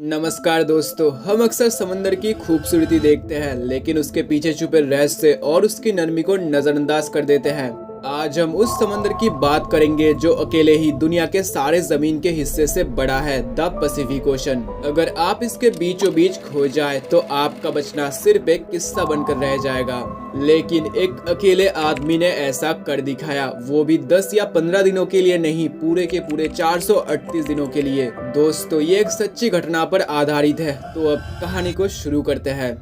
नमस्कार दोस्तों, हम अक्सर समंदर की खूबसूरती देखते हैं लेकिन उसके पीछे छुपे रहस्य और उसकी नरमी को नजरअंदाज कर देते हैं। आज हम उस समंदर की बात करेंगे जो अकेले ही दुनिया के सारे जमीन के हिस्से से बड़ा है, द पैसिफिक ओशन। अगर आप इसके बीचों बीच खो जाए तो आपका बचना सिर्फ एक किस्सा बनकर रह जाएगा। लेकिन एक अकेले आदमी ने ऐसा कर दिखाया, वो भी 10 या 15 दिनों के लिए नहीं, पूरे के पूरे 438 दिनों के लिए। दोस्तों, ये एक सच्ची घटना पर आधारित है। तो अब कहानी को शुरू करते हैं।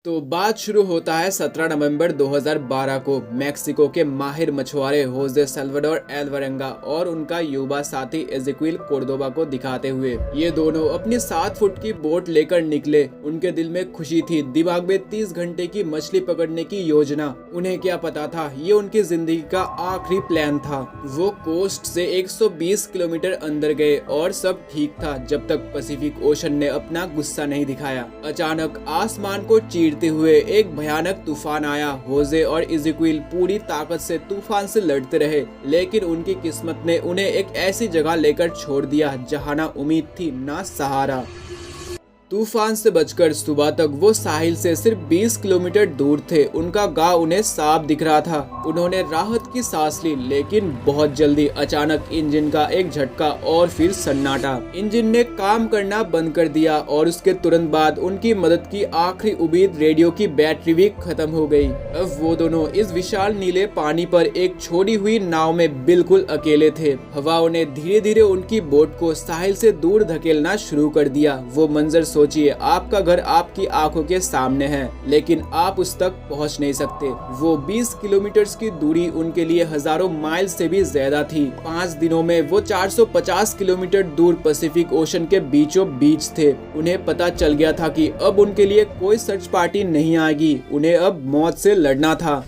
तो बात शुरू होता है 17 नवंबर 2012 को मैक्सिको के माहिर मछुआरे होजे सल्वाडोर एल्वारेंगा और उनका युवा साथी एजेक्विल कोर्दोबा को दिखाते हुए। ये दोनों अपनी 7 फुट की बोट लेकर निकले। उनके दिल में खुशी थी, दिमाग में 30 घंटे की मछली पकड़ने की योजना। उन्हें क्या पता था, ये उनकी जिंदगी का आखिरी प्लान था। वो कोस्ट से 120 किलोमीटर अंदर गए और सब ठीक था जब तक पैसिफिक ओशन ने अपना गुस्सा नहीं दिखाया। अचानक आसमान को चीरते हुए एक भयानक तूफान आया। होजे और इज़ेक्विल पूरी ताकत से तूफान से लड़ते रहे, लेकिन उनकी किस्मत ने उन्हें एक ऐसी जगह लेकर छोड़ दिया जहां ना उम्मीद थी ना सहारा। तूफान से बचकर सुबह तक वो साहिल से सिर्फ 20 किलोमीटर दूर थे। उनका गांव उन्हें साफ दिख रहा था। उन्होंने राहत की सांस ली, लेकिन बहुत जल्दी अचानक इंजन का एक झटका और फिर सन्नाटा। इंजन ने काम करना बंद कर दिया और उसके तुरंत बाद उनकी मदद की आखिरी उम्मीद, रेडियो की बैटरी भी खत्म हो गई। अब वो दोनों इस विशाल नीले पानी पर एक छोड़ी हुई नाव में बिल्कुल अकेले थे। हवाओं ने धीरे धीरे उनकी बोट को साहिल से दूर धकेलना शुरू कर दिया। वो मंजर सोचिए, आपका घर आपकी आंखों के सामने है, लेकिन आप उस तक पहुंच नहीं सकते। वो 20 किलोमीटर की दूरी उनके लिए हजारों माइल से भी ज्यादा थी। 5 दिनों में वो 450 किलोमीटर दूर पैसिफिक ओशन के बीचों बीच थे। उन्हें पता चल गया था कि अब उनके लिए कोई सर्च पार्टी नहीं आएगी। उन्हें अब मौत से लड़ना था।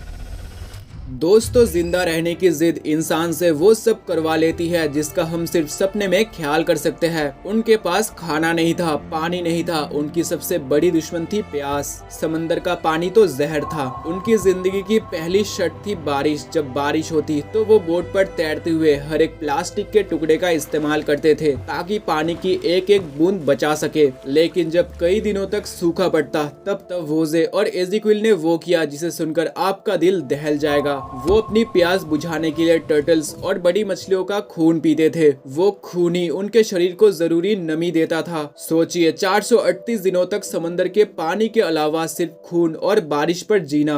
दोस्तों, जिंदा रहने की जिद इंसान से वो सब करवा लेती है जिसका हम सिर्फ सपने में ख्याल कर सकते हैं। उनके पास खाना नहीं था, पानी नहीं था, उनकी सबसे बड़ी दुश्मन थी प्यास। समंदर का पानी तो जहर था। उनकी जिंदगी की पहली शर्त थी बारिश। जब बारिश होती तो वो बोट पर तैरते हुए हर एक प्लास्टिक के टुकड़े का इस्तेमाल करते थे ताकि पानी की एक एक बूंद बचा सके। लेकिन जब कई दिनों तक सूखा पड़ता तब होजे और एज़ेक्विल ने वो किया जिसे सुनकर आपका दिल दहल जाएगा। वो अपनी प्यास बुझाने के लिए टर्टल्स और बड़ी मछलियों का खून पीते थे। वो खून ही उनके शरीर को जरूरी नमी देता था। सोचिए, 438 दिनों तक समंदर के पानी के अलावा सिर्फ खून और बारिश पर जीना।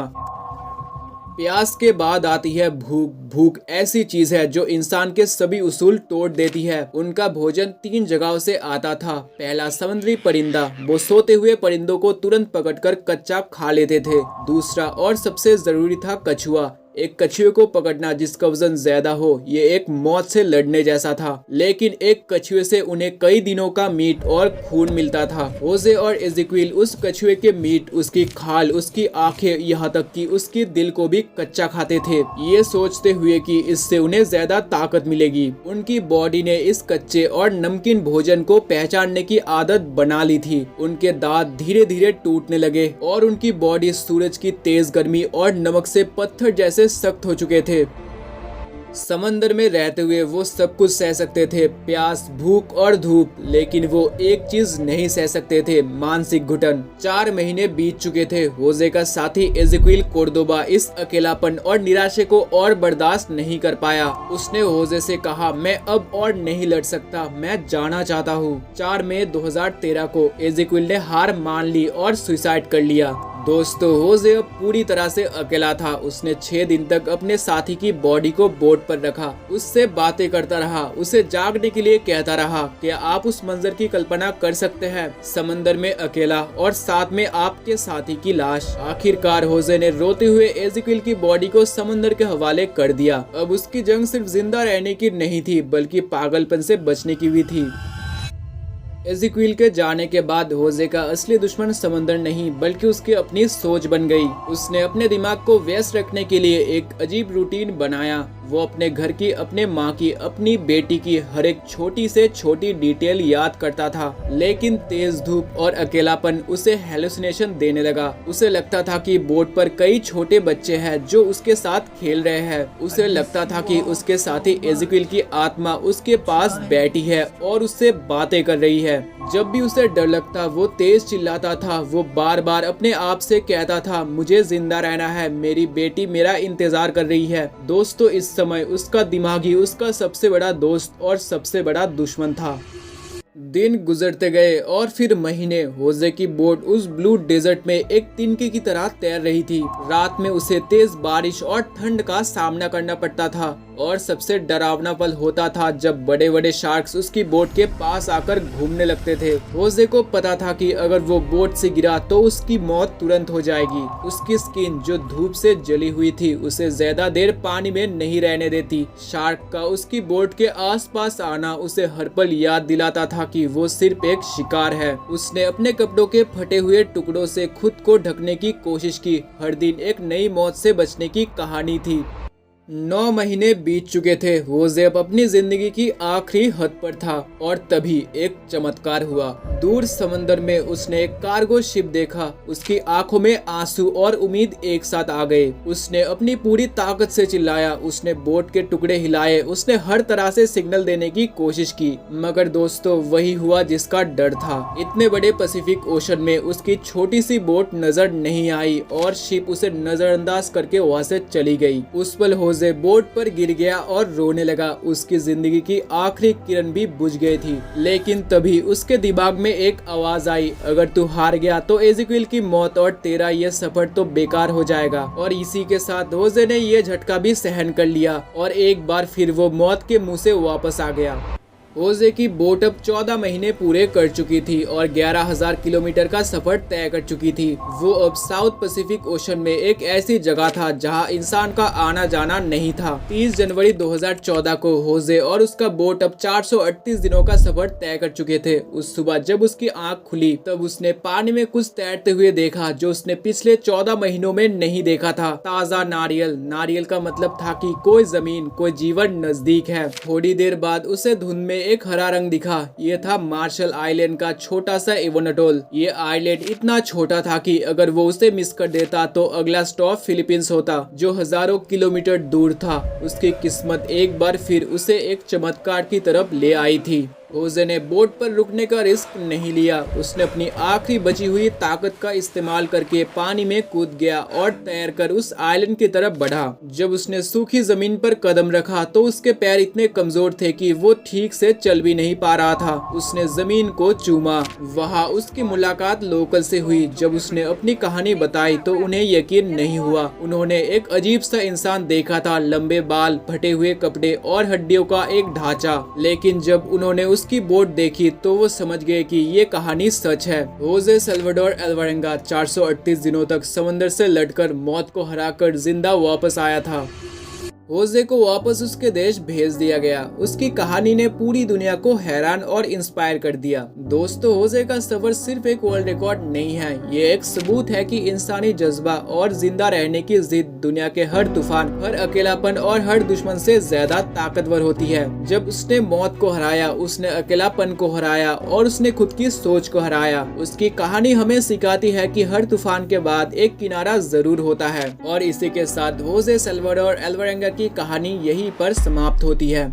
प्यास के बाद आती है भूख। भूख ऐसी चीज है जो इंसान के सभी उसूल तोड़ देती है। उनका भोजन 3 जगहों से आता था। पहला, समुद्री परिंदा। वो सोते हुए परिंदों को तुरंत पकड़कर कच्चा खा लेते थे। दूसरा और सबसे जरूरी था कछुआ। एक कछुए को पकड़ना जिसका वजन ज्यादा हो, ये एक मौत से लड़ने जैसा था। लेकिन एक कछुए से उन्हें कई दिनों का मीट और खून मिलता था। होजे और एज़ेक्विल उस कछुए के मीट, उसकी खाल, उसकी आंखें, यहाँ तक कि उसकी दिल को भी कच्चा खाते थे, ये सोचते हुए कि इससे उन्हें ज्यादा ताकत मिलेगी। उनकी बॉडी ने इस कच्चे और नमकीन भोजन को पहचानने की आदत बना ली थी। उनके दांत धीरे धीरे टूटने लगे और उनकी बॉडी सूरज की तेज गर्मी और नमक से पत्थर जैसे सख्त हो चुके थे। समंदर में रहते हुए वो सब कुछ सह सकते थे, प्यास, भूख और धूप, लेकिन वो एक चीज नहीं सह सकते थे, मानसिक घुटन। 4 महीने बीत चुके थे। होजे का साथी एज़ेक्विल कोर्दोबा इस अकेलापन और निराशे को और बर्दाश्त नहीं कर पाया। उसने होजे से कहा, मैं अब और नहीं लड़ सकता, मैं जाना चाहता हूँ। 4 मई 2013 को एज़ेक्विल ने हार मान ली और सुसाइड कर लिया। दोस्तों, होजे अब पूरी तरह से अकेला था। उसने 6 दिन तक अपने साथी की बॉडी को बोट पर रखा, उससे बातें करता रहा, उसे जागने के लिए कहता रहा। क्या आप उस मंजर की कल्पना कर सकते हैं? समंदर में अकेला और साथ में आपके साथी की लाश। आखिरकार होजे ने रोते हुए एज़ेक्विल की बॉडी को समंदर के हवाले कर दिया। अब उसकी जंग सिर्फ जिंदा रहने की नहीं थी, बल्कि पागलपन से बचने की भी थी। एज़ेक्विल के जाने के बाद होजे का असली दुश्मन समंदर नहीं बल्कि उसकी अपनी सोच बन गई। उसने अपने दिमाग को व्यस्त रखने के लिए एक अजीब रूटीन बनाया। वो अपने घर की, अपने माँ की, अपनी बेटी की हर एक छोटी से छोटी डिटेल याद करता था। लेकिन तेज धूप और अकेलापन उसे हेलुसिनेशन देने लगा। उसे लगता था कि बोट पर कई छोटे बच्चे हैं जो उसके साथ खेल रहे हैं। उसे लगता था कि उसके साथी एज़ेकिएल की आत्मा उसके पास बैठी है और उससे बातें कर रही है। जब भी उसे डर लगता वो तेज चिल्लाता था। वो बार बार अपने आप से कहता था, मुझे जिंदा रहना है, मेरी बेटी मेरा इंतजार कर रही है। दोस्तों, इस समय उसका दिमाग ही उसका सबसे बड़ा दोस्त और सबसे बड़ा दुश्मन था। दिन गुजरते गए और फिर महीने। होजे की बोट उस ब्लू डेजर्ट में एक तिनके की तरह तैर रही थी। रात में उसे तेज बारिश और ठंड का सामना करना पड़ता था और सबसे डरावना पल होता था जब बड़े बड़े शार्क्स उसकी बोट के पास आकर घूमने लगते थे। होजे को पता था कि अगर वो बोट से गिरा तो उसकी मौत तुरंत हो जाएगी। उसकी स्किन जो धूप से जली हुई थी उसे ज्यादा देर पानी में नहीं रहने देती। शार्क का उसकी बोट के आसपास आना उसे हर पल याद दिलाता था कि वो सिर्फ एक शिकार है। उसने अपने कपड़ों के फटे हुए टुकड़ों से खुद को ढकने की कोशिश की। हर दिन एक नई मौत से बचने की कहानी थी। 9 महीने बीत चुके थे। होजे अब अपनी जिंदगी की आखिरी हद पर था और तभी एक चमत्कार हुआ। दूर समंदर में उसने एक कार्गो शिप देखा। उसकी आंखों में आंसू और उम्मीद एक साथ आ गए। उसने अपनी पूरी ताकत से चिल्लाया। उसने बोट के टुकड़े हिलाए। उसने हर तरह से सिग्नल देने की कोशिश की, मगर दोस्तों वही हुआ जिसका डर था। इतने बड़े पैसिफिक ओशन में उसकी छोटी सी बोट नजर नहीं आई और शिप उसे नजरअंदाज करके वहां से चली गई। उस पल होजे बोट पर गिर गया और रोने लगा। उसकी जिंदगी की आखिरी किरण भी बुझ गई थी। लेकिन तभी उसके दिमाग में एक आवाज आई, अगर तू हार गया तो एज़ेकिएल की मौत और तेरा ये सफर तो बेकार हो जाएगा। और इसी के साथ होजे ने ये झटका भी सहन कर लिया और एक बार फिर वो मौत के मुंह से वापस आ गया। होजे की बोट अब 14 महीने पूरे कर चुकी थी और 11,000 किलोमीटर का सफर तय कर चुकी थी। वो अब साउथ पैसिफिक ओशन में एक ऐसी जगह था जहां इंसान का आना जाना नहीं था। 30 जनवरी 2014 को होजे और उसका बोट अब 438 दिनों का सफर तय कर चुके थे। उस सुबह जब उसकी आंख खुली तब उसने पानी में कुछ तैरते हुए देखा जो उसने पिछले 14 महीनों में नहीं देखा था। ताजा नारियल। नारियल का मतलब था कि कोई जमीन, कोई जीवन नजदीक है। थोड़ी देर बाद उसे धुंध में एक हरा रंग दिखा। ये था मार्शल आइलैंड का छोटा सा इवोनटोल। ये आइलैंड इतना छोटा था कि अगर वो उसे मिस कर देता तो अगला स्टॉप फिलीपींस होता, जो हजारों किलोमीटर दूर था। उसकी किस्मत एक बार फिर उसे एक चमत्कार की तरफ ले आई थी। होजे ने बोट पर रुकने का रिस्क नहीं लिया। उसने अपनी आखिरी बची हुई ताकत का इस्तेमाल करके पानी में कूद गया और तैरकर उस आइलैंड की तरफ बढ़ा। जब उसने सूखी जमीन पर कदम रखा तो उसके पैर इतने कमजोर थे कि वो ठीक से चल भी नहीं पा रहा था। उसने जमीन को चूमा। वहाँ उसकी मुलाकात लोकल से हुई। जब उसने अपनी कहानी बताई तो उन्हें यकीन नहीं हुआ। उन्होंने एक अजीब सा इंसान देखा था, लंबे बाल, फटे हुए कपड़े और हड्डियों का एक ढांचा। लेकिन जब उन्होंने उसकी बोट देखी तो वो समझ गए कि ये कहानी सच है। होजे सल्वाडोर अल्वारेंगा 438 दिनों तक समंदर से लड़कर मौत को हराकर जिंदा वापस आया था। होजे को वापस उसके देश भेज दिया गया। उसकी कहानी ने पूरी दुनिया को हैरान और इंस्पायर कर दिया। दोस्तों, होजे का सफर सिर्फ एक वर्ल्ड रिकॉर्ड नहीं है, ये एक सबूत है कि इंसानी जज्बा और जिंदा रहने की जिद दुनिया के हर तूफान, हर अकेलापन और हर दुश्मन से ज्यादा ताकतवर होती है। जब उसने मौत को हराया, उसने अकेलापन को हराया और उसने खुद की सोच को हराया। उसकी कहानी हमें सिखाती है कि हर तूफान के बाद एक किनारा जरूर होता है। और इसी के साथ होजे सल्वाडोर अल्वारेंगा की कहानी यहीं पर समाप्त होती है।